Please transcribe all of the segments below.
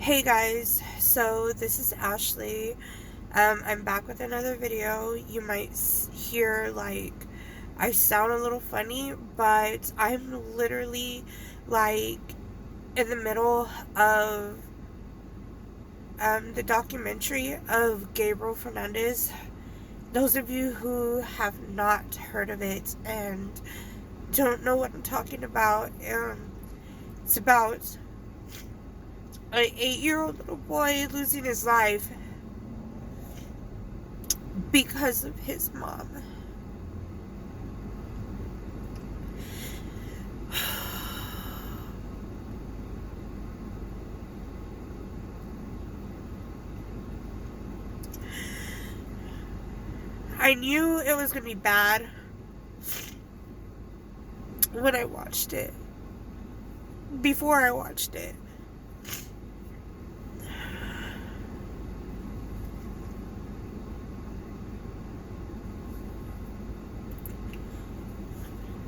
Hey guys, so this is Ashley. I'm back with another video. You might hear I sound a little funny, but I'm literally like in the middle of the documentary of Gabriel Fernandez. Those of you who have not heard of it and don't know what I'm talking about, it's about an 8-year-old little boy losing his life because of his mom. I knew it was going to be bad when I watched it. Before I watched it.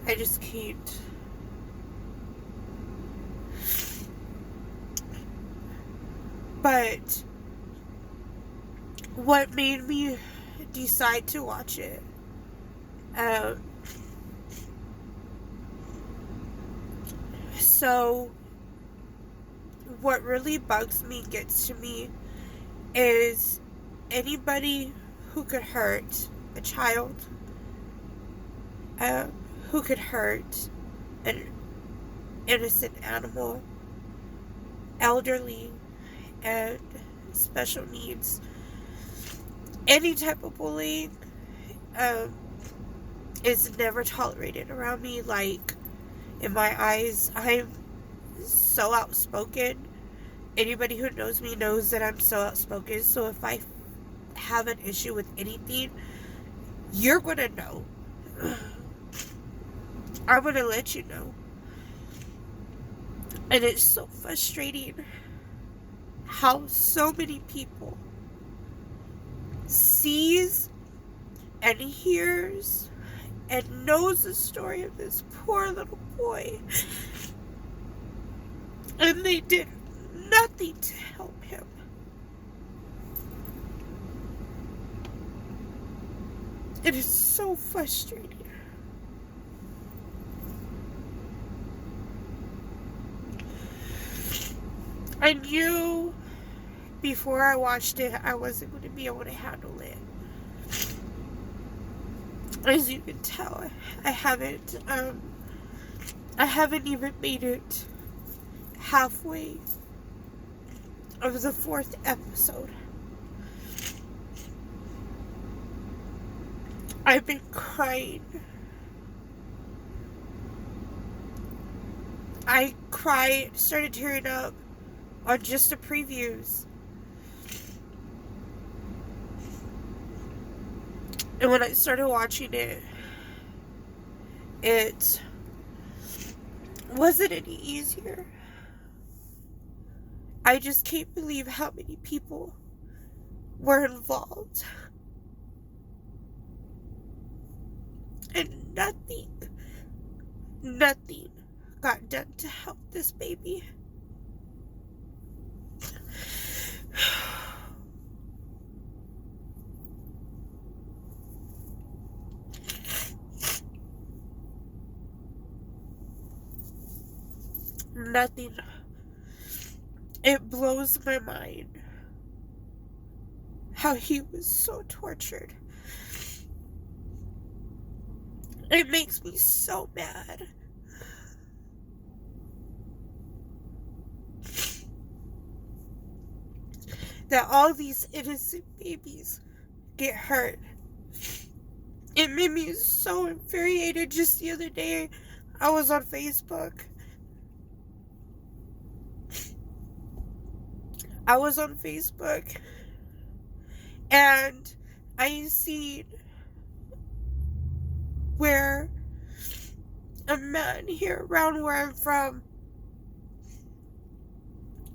I just can't. But what made me decide to watch it? So what really bugs me, gets to me, is anybody who could hurt a child, who could hurt an innocent animal, elderly, and special needs. Any type of bullying is never tolerated around me. Like, in my eyes, I'm so outspoken. Anybody who knows me knows that I'm so outspoken. So if I have an issue with anything, you're gonna know. I'm gonna let you know. And it's so frustrating how so many people sees and hears and knows the story of this poor little boy, and they did nothing to help him. It is so frustrating. I knew before I watched it I wasn't going to be able to handle it. As you can tell, I haven't even made it halfway of the 4th episode. I've been crying. I started tearing up on just the previews. And when I started watching it, it wasn't any easier. I just can't believe how many people were involved. And nothing got done to help this baby. Nothing. It blows my mind how he was so tortured. It makes me so mad. That all these innocent babies get hurt. It made me so infuriated. Just the other day, I was on Facebook. And I seen where a man here around where I'm from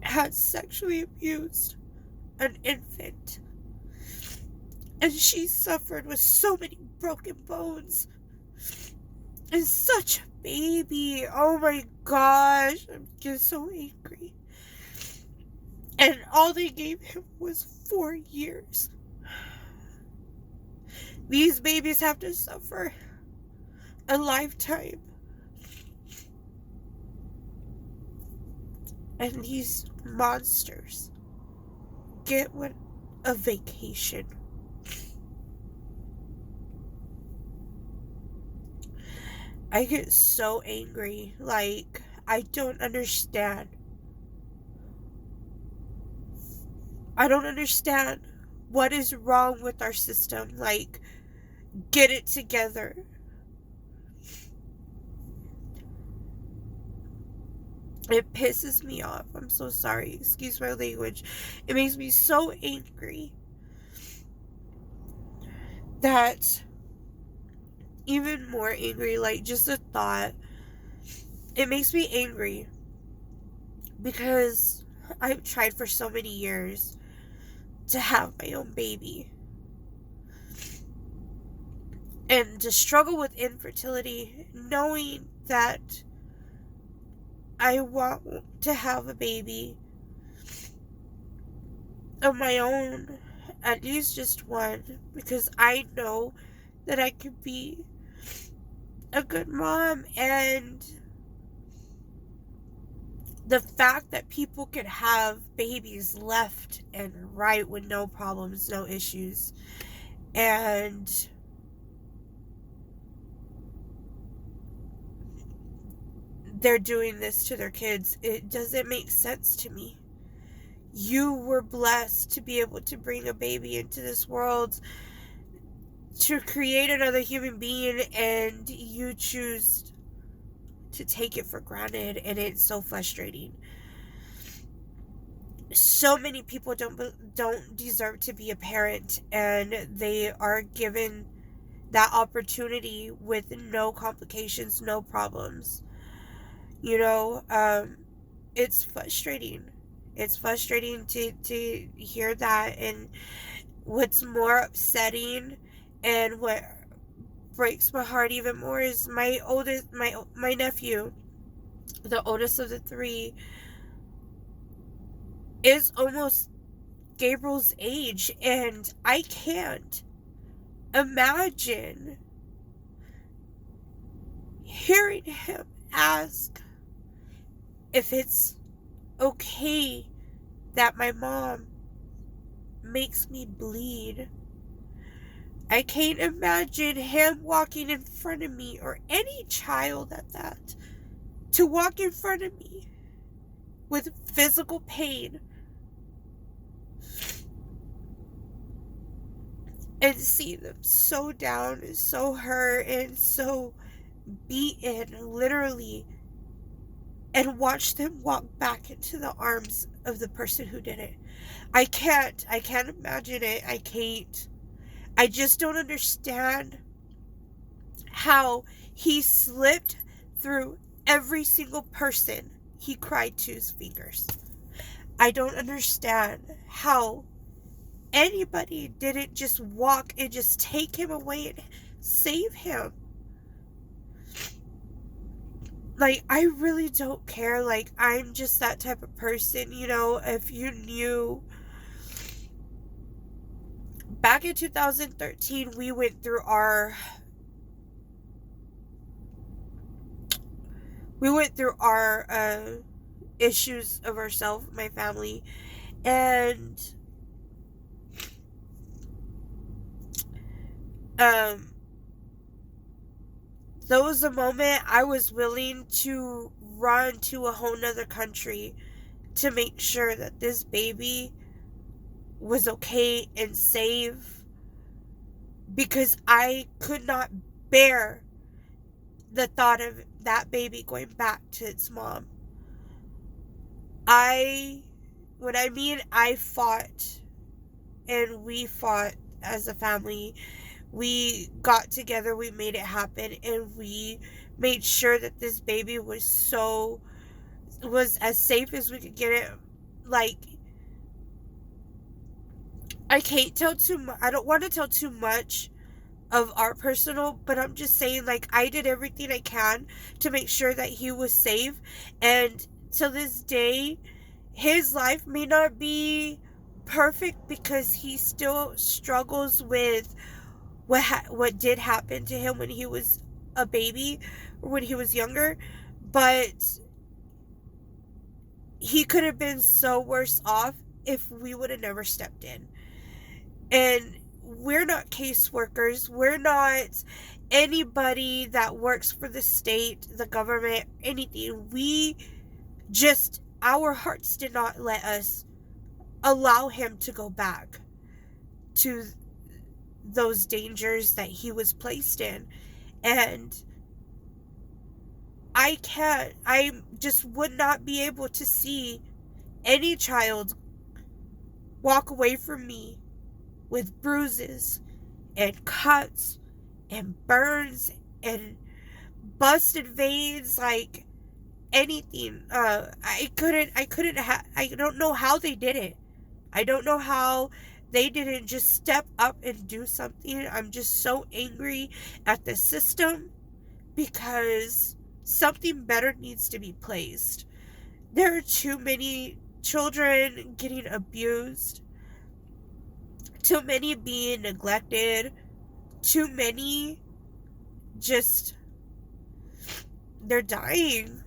had sexually abused an infant, and she suffered with so many broken bones and such a baby. Oh my gosh, I'm just so angry. And all they gave him was 4 years. These babies have to suffer a lifetime. And these monsters get a vacation. I get so angry. Like, I don't understand. I don't understand what is wrong with our system. Like, get it together. It pisses me off. I'm so sorry. Excuse my language. It makes me so angry that even more angry, like just the thought, it makes me angry because I've tried for so many years to have my own baby. And to struggle with infertility, knowing that I want to have a baby of my own, at least just one, because I know that I could be a good mom. And the fact that people can have babies left and right with no problems, no issues, and they're doing this to their kids, it doesn't make sense to me. You were blessed to be able to bring a baby into this world, to create another human being, and you choose to take it for granted, and it's so frustrating. So many people don't deserve to be a parent, and they are given that opportunity with no complications, no problems. You know, it's frustrating. It's frustrating to hear that. And what's more upsetting and what breaks my heart even more is my nephew, the oldest of the three, is almost Gabriel's age, and I can't imagine hearing him ask if it's okay that my mom makes me bleed. I can't imagine him walking in front of me, or any child at that, to walk in front of me with physical pain and see them so down and so hurt and so beaten, literally, and watch them walk back into the arms of the person who did it. I can't imagine it. I can't. I just don't understand how he slipped through every single person he cried to his fingers. I don't understand how anybody didn't just walk and just take him away and save him. Like, I really don't care. Like, I'm just that type of person, you know. If you knew, back in 2013, we went through our issues of ourselves, my family, and there was a moment I was willing to run to a whole nother country to make sure that this baby was okay and safe, because I could not bear the thought of that baby going back to its mom. I fought, and we fought as a family. We got together, we made it happen, and we made sure that this baby was as safe as we could get it. Like, I can't tell too much. I don't want to tell too much of our personal, but I'm just saying, like, I did everything I can to make sure that he was safe. And to this day, his life may not be perfect because he still struggles with what did happen to him when he was a baby or when he was younger, but he could have been so worse off if we would have never stepped in. And we're not caseworkers. We're not anybody that works for the state, the government, anything. We just, our hearts did not let us allow him to go back to those dangers that he was placed in. And I just would not be able to see any child walk away from me with bruises and cuts and burns and busted veins, like anything. I don't know how they did it. I don't know how they didn't just step up and do something. I'm just so angry at the system because something better needs to be placed. There are too many children getting abused, too many being neglected, too many just, they're dying.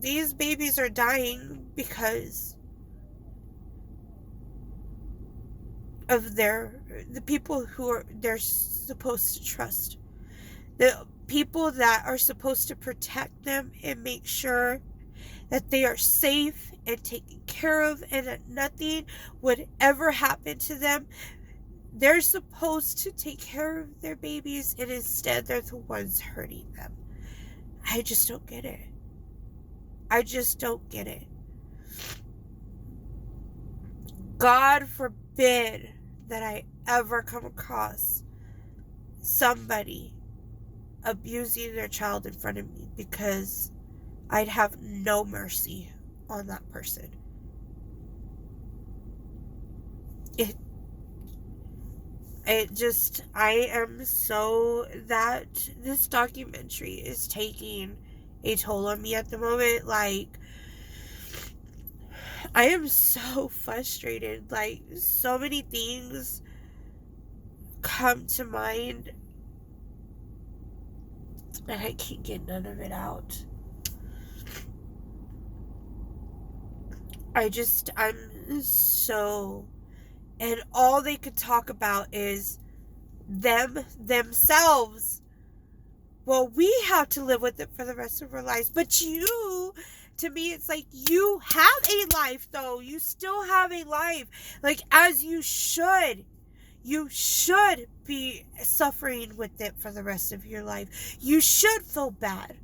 These babies are dying because of the people who they're supposed to trust. The people that are supposed to protect them and make sure that they are safe and taken care of and that nothing would ever happen to them. They're supposed to take care of their babies, and instead they're the ones hurting them. I just don't get it. I just don't get it. God forbid that I ever come across somebody abusing their child in front of me, because I'd have no mercy on that person. I am so, that this documentary is taking a toll on me at the moment. Like, I am so frustrated. Like, so many things come to mind and I can't get none of it out. I'm so, and all they could talk about is themselves. Well, we have to live with it for the rest of our lives. But to me, it's like, you have a life, though. You still have a life. Like, as you should. You should be suffering with it for the rest of your life. You should feel bad.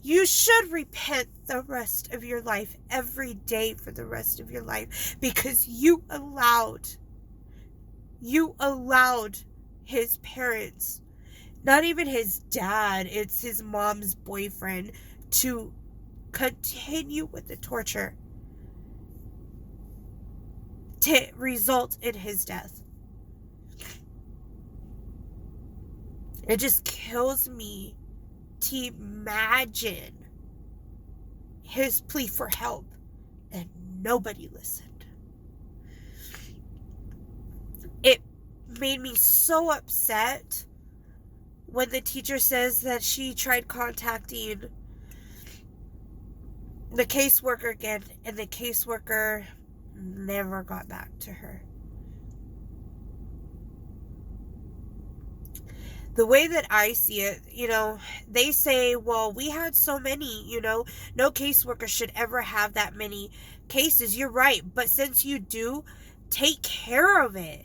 You should repent the rest of your life every day for the rest of your life, because you allowed his parents, not even his dad, it's his mom's boyfriend, to continue with the torture to result in his death. It just kills me to imagine his plea for help and nobody listened. It made me so upset when the teacher says that she tried contacting the caseworker again, and the caseworker never got back to her. The way that I see it, they say, well, we had so many, no caseworker should ever have that many cases. You're right. But since you do, take care of it.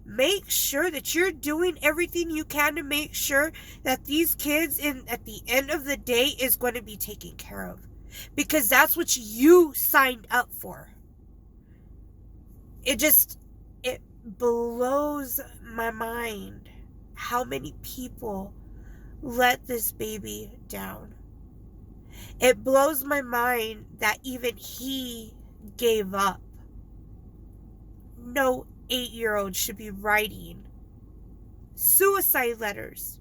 Make sure that you're doing everything you can to make sure that these kids, at the end of the day, is going to be taken care of. Because that's what you signed up for. It blows my mind how many people let this baby down. It blows my mind that even he gave up. No 8-year-old should be writing suicide letters.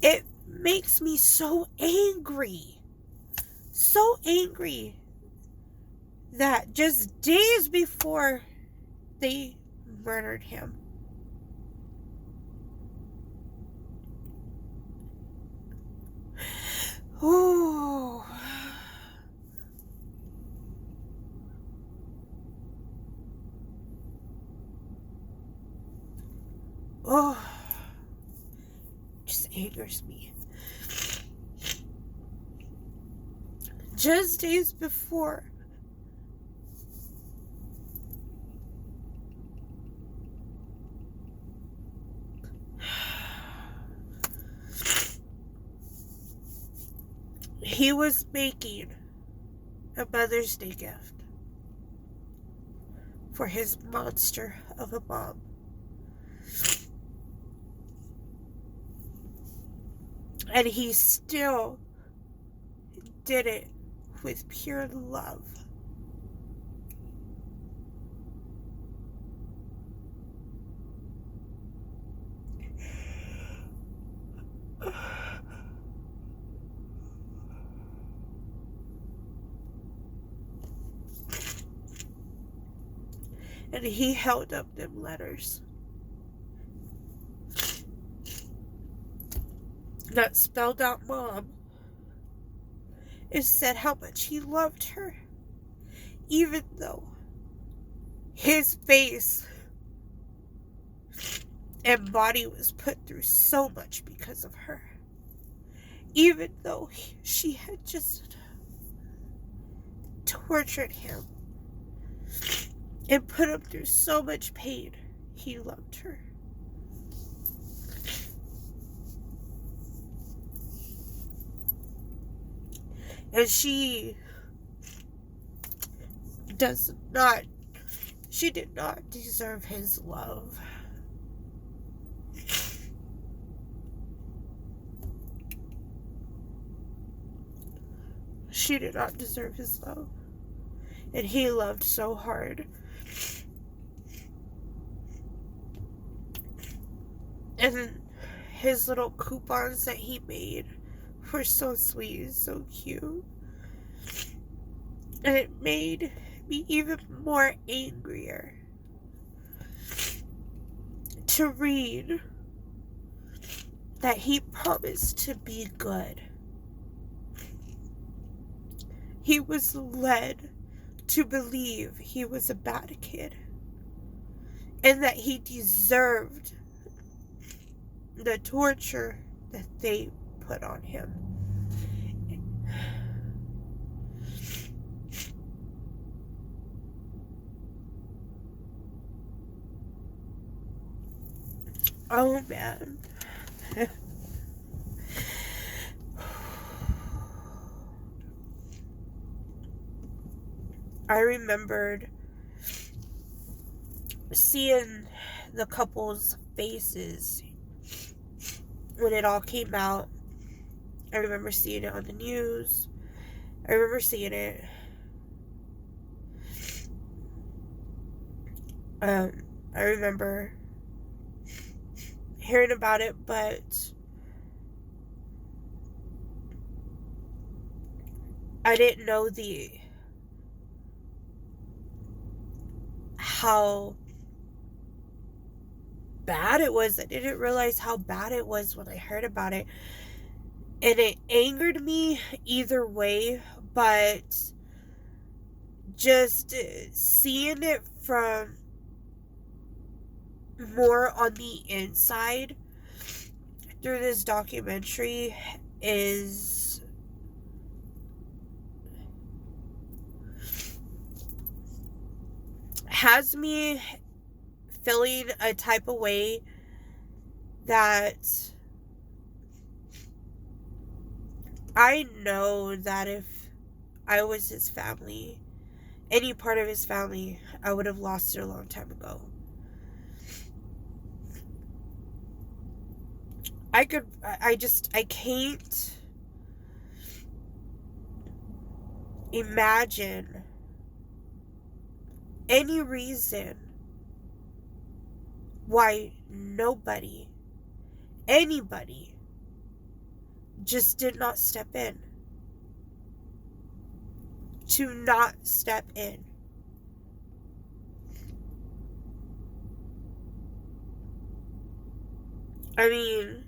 It makes me so angry. So angry that just days before they murdered him, oh, oh, just angers me. Just days before, he was making a Mother's Day gift for his monster of a mom. And he still did it with pure love. And he held up them letters that spelled out mom. It said how much he loved her, even though his face and body was put through so much because of her. Even though she had just tortured him and put him through so much pain, he loved her. And she did not deserve his love. She did not deserve his love. And he loved so hard. And his little coupons that he made were so sweet and so cute. And it made me even more angrier to read that he promised to be good. He was led to believe he was a bad kid and that he deserved the torture that they put on him. Oh man. I remembered seeing the couple's faces when it all came out. I remember seeing it on the news. I remember seeing it. I remember hearing about it, but I didn't know how bad it was. I didn't realize how bad it was when I heard about it. And it angered me either way, but just seeing it from more on the inside through this documentary has me feeling a type of way that I know that if I was his family, any part of his family, I would have lost it a long time ago. I can't imagine any reason why anybody just did not step in. to not step in. I mean,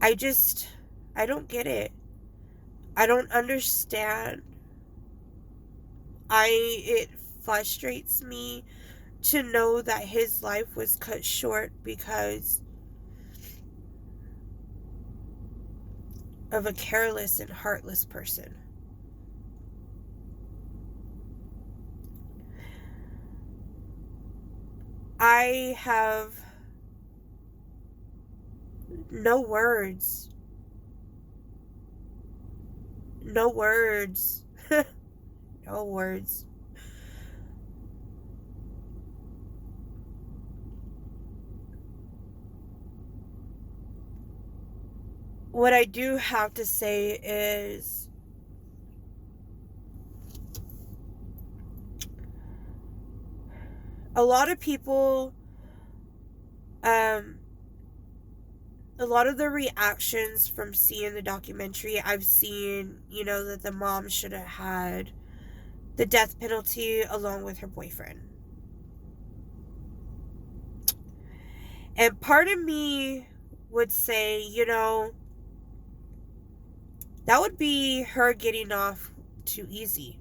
I don't get it. I don't understand. It frustrates me to know that his life was cut short because of a careless and heartless person. I have no words. No words. No words. What I do have to say is a lot of people, a lot of the reactions from seeing the documentary, I've seen, that the mom should have had the death penalty along with her boyfriend. And part of me would say, that would be her getting off too easy.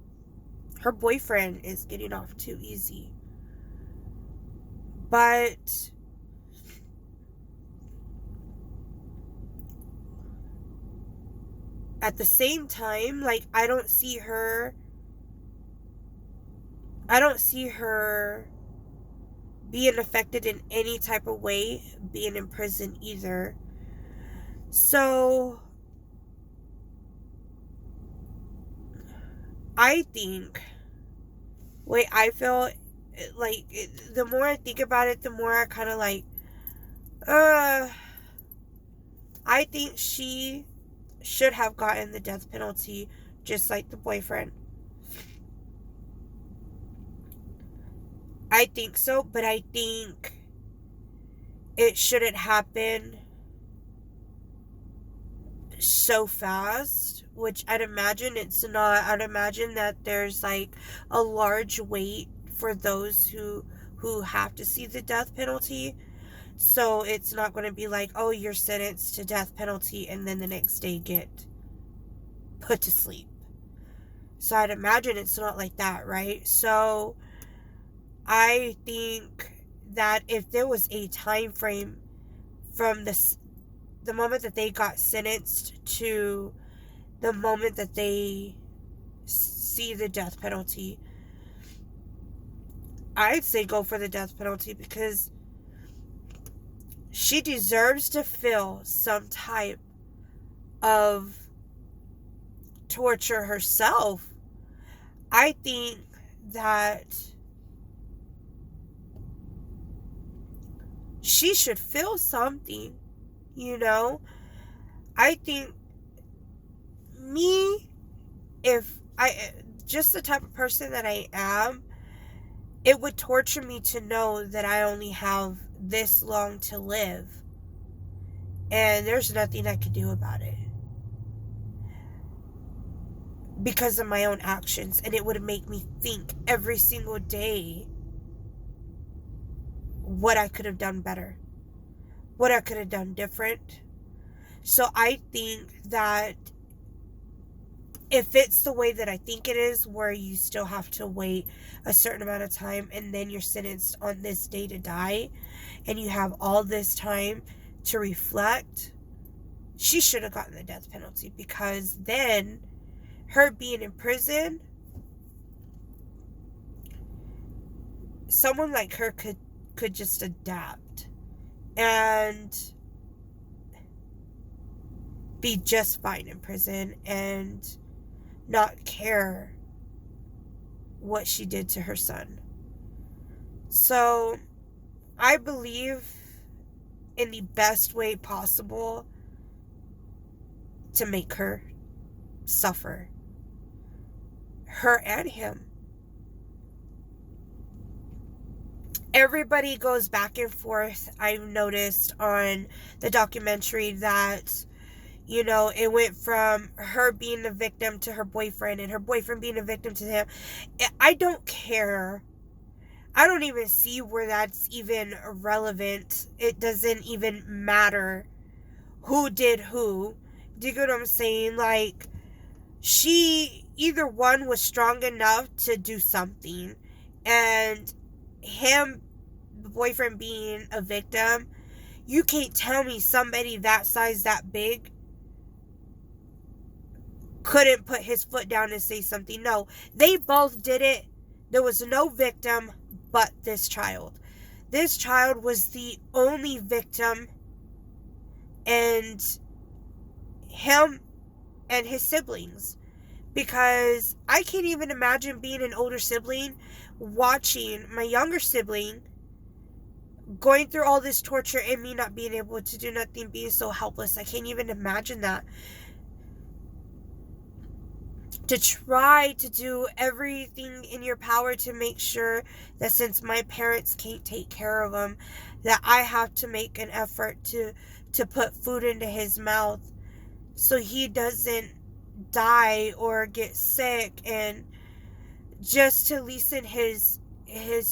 Her boyfriend is getting off too easy. But at the same time, I don't see her being affected in any type of way being in prison either. So I think, I feel the more I think about it, the more I kind of I think she should have gotten the death penalty just like the boyfriend. I think so, but I think it shouldn't happen so fast, which I'd imagine it's not. I'd imagine that there's a large wait for those who have to see the death penalty. So it's not going to be oh, you're sentenced to death penalty and then the next day get put to sleep. So I'd imagine it's not like that, right? So I think that if there was a time frame from the moment that they got sentenced to the moment that they see the death penalty, I'd say go for the death penalty because she deserves to feel some type of torture herself. I think that she should feel something, I think if just the type of person that I am, it would torture me to know that I only have this long to live and there's nothing I could do about it because of my own actions, and it would make me think every single day what I could have done better, what I could have done different. So I think that if it's the way that I think it is, where you still have to wait a certain amount of time and then you're sentenced on this day to die and you have all this time to reflect, she should have gotten the death penalty, because then her being in prison, someone like her could just adapt and be just fine in prison and not care what she did to her son. So I believe in the best way possible to make her suffer, her and him. Everybody goes back and forth. I've noticed on the documentary that It went from her being a victim to her boyfriend, and her boyfriend being a victim to him. I don't care. I don't even see where that's even relevant. It doesn't even matter who did who. Do you get what I'm saying? Like, either one was strong enough to do something, and him, the boyfriend, being a victim, you can't tell me somebody that size, that big, couldn't put his foot down and say something. No, they both did it. There was no victim but this child. This child was the only victim, and him and his siblings. Because I can't even imagine being an older sibling, watching my younger sibling going through all this torture and me not being able to do nothing, being so helpless. I can't even imagine that. To try to do everything in your power to make sure that, since my parents can't take care of him, that I have to make an effort to put food into his mouth so he doesn't die or get sick, and just to lessen his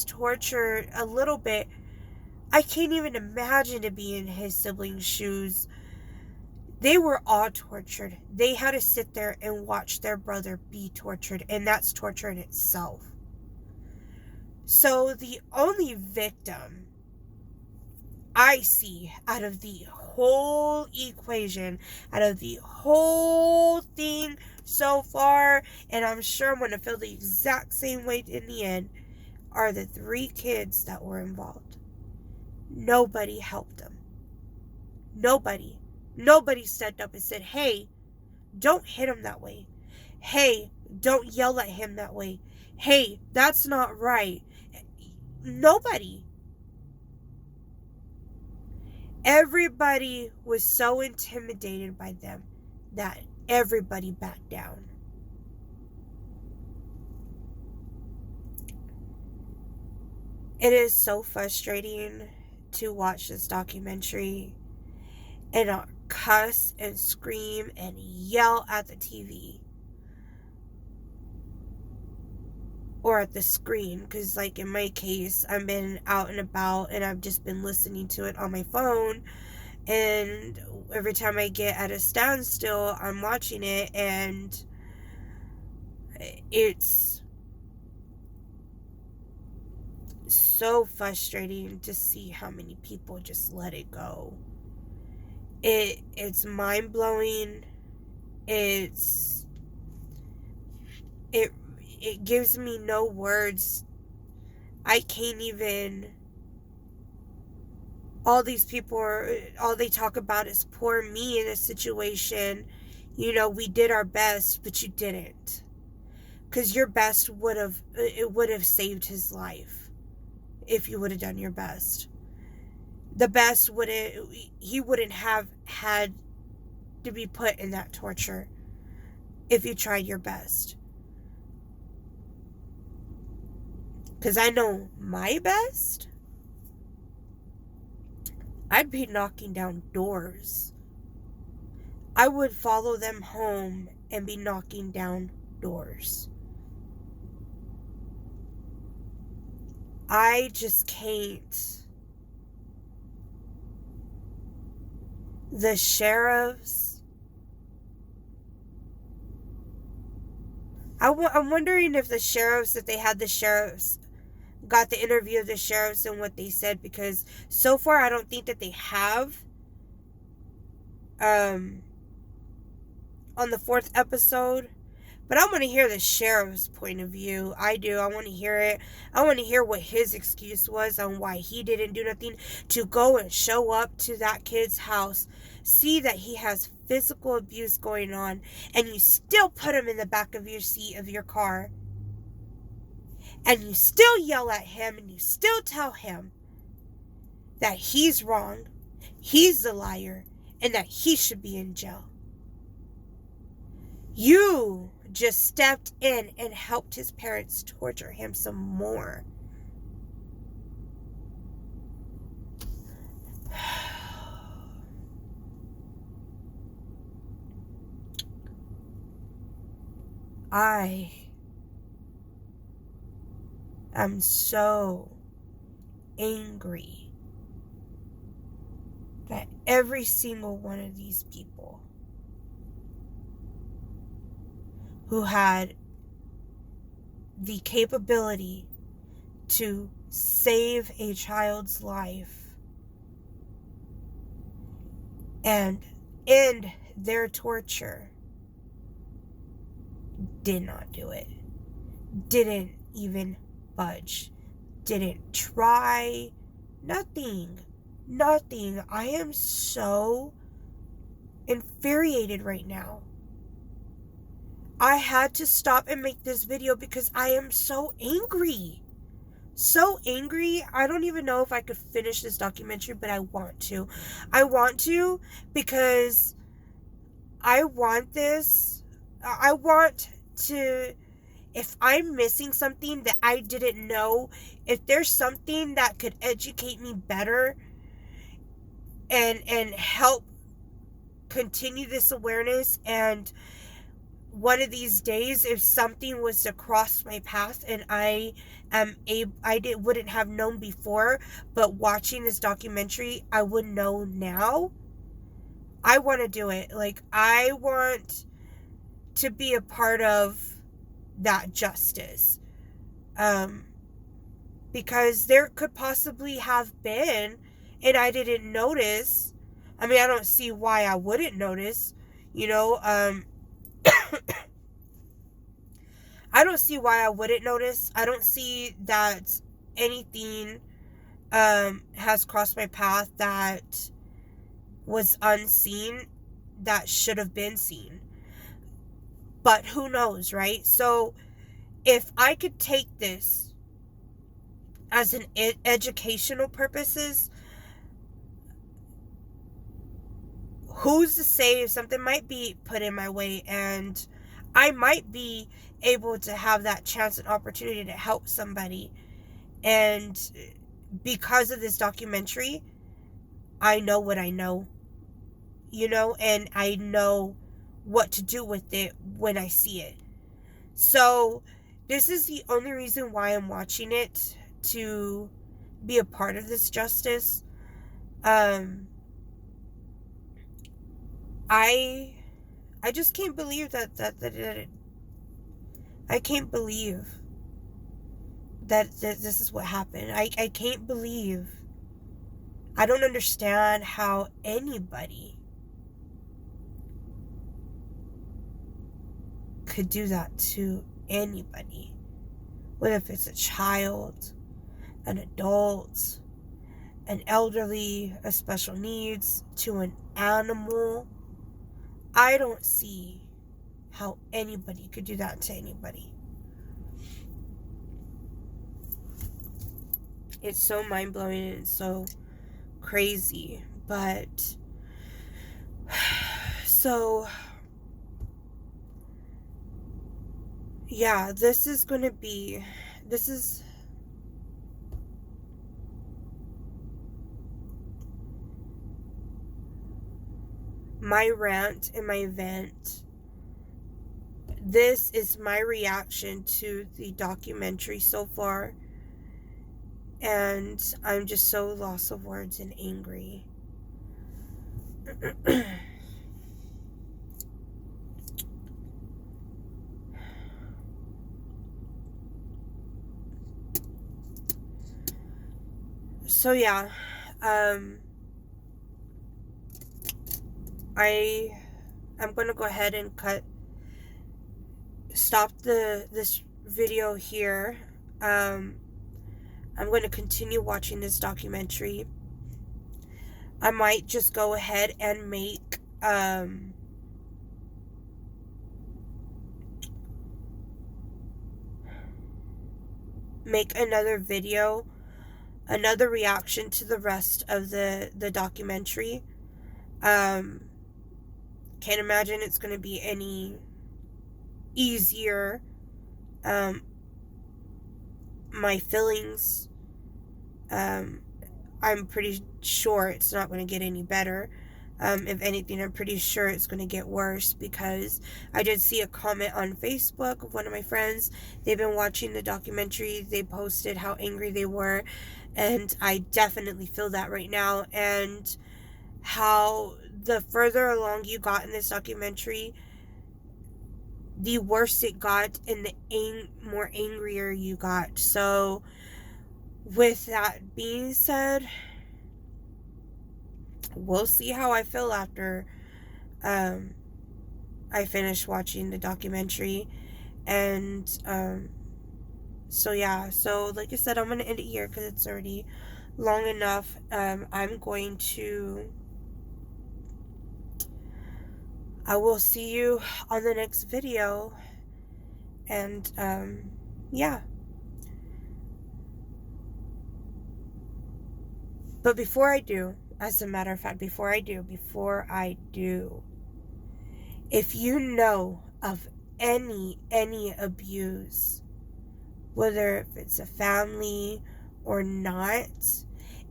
torture a little bit. I can't even imagine to be in his siblings' shoes. They were all tortured. They had to sit there and watch their brother be tortured, and that's torture in itself. So the only victim I see out of the whole equation, out of the whole thing so far, and I'm sure I'm going to feel the exact same way in the end, are the 3 kids that were involved. Nobody helped them. Nobody. Nobody stepped up and said, hey, don't hit him that way. Hey, don't yell at him that way. Hey, that's not right. Nobody. Everybody was so intimidated by them that everybody backed down. It is so frustrating to watch this documentary and cuss and scream and yell at the TV or at the screen, because like in my case, I've been out and about and I've just been listening to it on my phone, and every time I get at a standstill, I'm watching it, and it's so frustrating to see how many people just let it go. It's mind-blowing. It gives me no words. I can't even. All these people all they talk about is poor me in a situation. We did our best, but you didn't. Because your best would have saved his life if you would have done your best. The best he wouldn't have had to be put in that torture if you tried your best. Because I know my best, I'd be knocking down doors. I would follow them home and be knocking down doors. I just can't. The sheriffs, I'm wondering if they had the sheriffs, got the interview of the sheriffs and what they said, because so far I don't think that they have. On the 4th episode. But I want to hear the sheriff's point of view. I do. I want to hear it. I want to hear what his excuse was on why he didn't do nothing to go and show up to that kid's house, see that he has physical abuse going on, and you still put him in the back of your seat of your car. And you still yell at him, and you still tell him that he's wrong, he's the liar, and that he should be in jail. You just stepped in and helped his parents torture him some more. I am so angry that every single one of these people who had the capability to save a child's life and end their torture did not do it. Didn't even budge. Didn't try. Nothing. I am so infuriated right now. I had to stop and make this video because I am so angry. So angry. I don't even know if I could finish this documentary, but I want to. I want to because I want this. I want to, if I'm missing something that I didn't know, if there's something that could educate me better and help continue this awareness, and one of these days, if something was to cross my path and wouldn't have known before, but watching this documentary, I would know now. I want to do it. Like, I want to be a part of that justice. Because there could possibly have been, and I didn't notice. I mean, I don't see why I wouldn't notice, I don't see why I wouldn't notice. I don't see that anything has crossed my path that was unseen that should have been seen. But who knows, right? So if I could take this as an educational purposes, who's to say if something might be put in my way and I might be able to have that chance and opportunity to help somebody. And because of this documentary, I know what I know, and I know what to do with it when I see it. So this is the only reason why I'm watching it, to be a part of this justice. I just can't believe that I can't believe that this is what happened. I can't believe. I don't understand how anybody could do that to anybody. Whether if it's a child, an adult, an elderly, a special needs, to an animal. I don't see how anybody could do that to anybody. It's so mind-blowing and so crazy. But so yeah, this is my rant and my vent. This is my reaction to the documentary so far. And I'm just so lost of words and angry. So yeah, I'm gonna go ahead and stop this video here. I'm going to continue watching this documentary. I might just go ahead and make another video, another reaction to the rest of the documentary. Can't imagine it's going to be any easier. My feelings, I'm pretty sure it's not going to get any better. If anything, I'm pretty sure it's going to get worse, because I did see a comment on Facebook of one of my friends. They've been watching the documentary. They posted how angry they were, and I definitely feel that right now. And how the further along you got in this documentary, the worse it got, and the more angrier you got. So, with that being said, we'll see how I feel after I finish watching the documentary. And so yeah, so like I said, I'm gonna end it here because it's already long enough. I will see you on the next video. And yeah. But before I do, as a matter of fact, before I do, if you know of any abuse, whether if it's a family or not,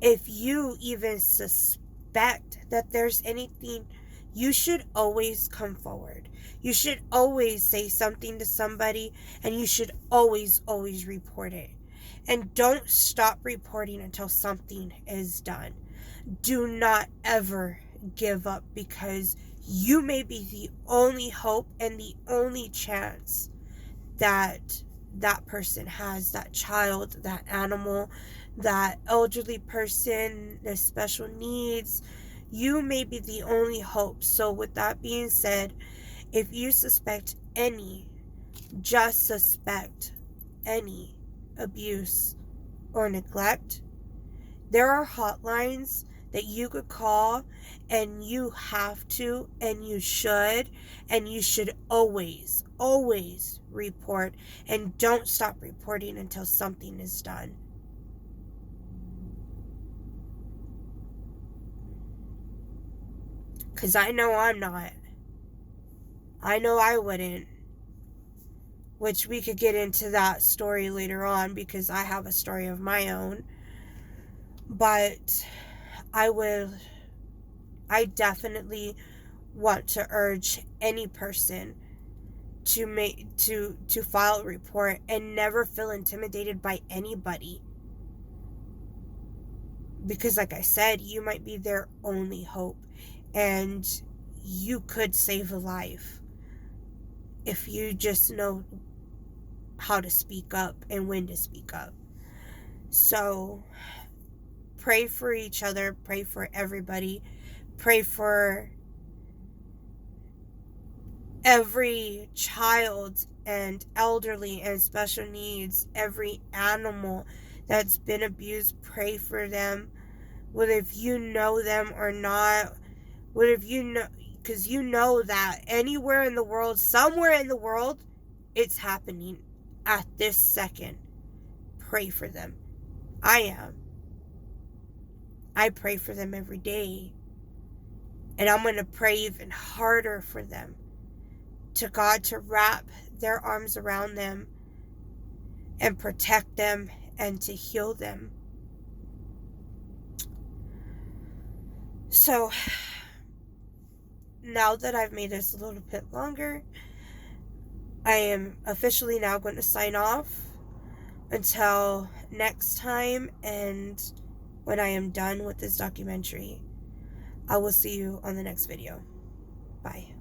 if you even suspect that there's anything, you should always come forward. You should always say something to somebody, and you should always report it. And don't stop reporting until something is done. Do not ever give up, because you may be the only hope and the only chance that that person has, that child, that animal, that elderly person, the special needs. You may be the only hope. So with that being said, if you suspect any, just suspect any abuse or neglect, there are hotlines that you could call, and you have to, and you should always report, and don't stop reporting until something is done. Because I know I'm not. I know I wouldn't. Which we could get into that story later on, because I have a story of my own. But I definitely want to urge any person to file a report, and never feel intimidated by anybody. Because like I said, you might be their only hope, and you could save a life if you just know how to speak up and when to speak up. So pray for each other, pray for everybody, pray for every child and elderly and special needs, every animal that's been abused. Pray for them, whether if you know them or not, whether if you know, because you know that anywhere in the world, somewhere in the world, it's happening at this second. Pray for them. I pray for them every day, and I'm going to pray even harder for them, to God to wrap their arms around them and protect them and to heal them. So now that I've made this a little bit longer, I am officially now going to sign off until next time, and when I am done with this documentary, I will see you on the next video. Bye.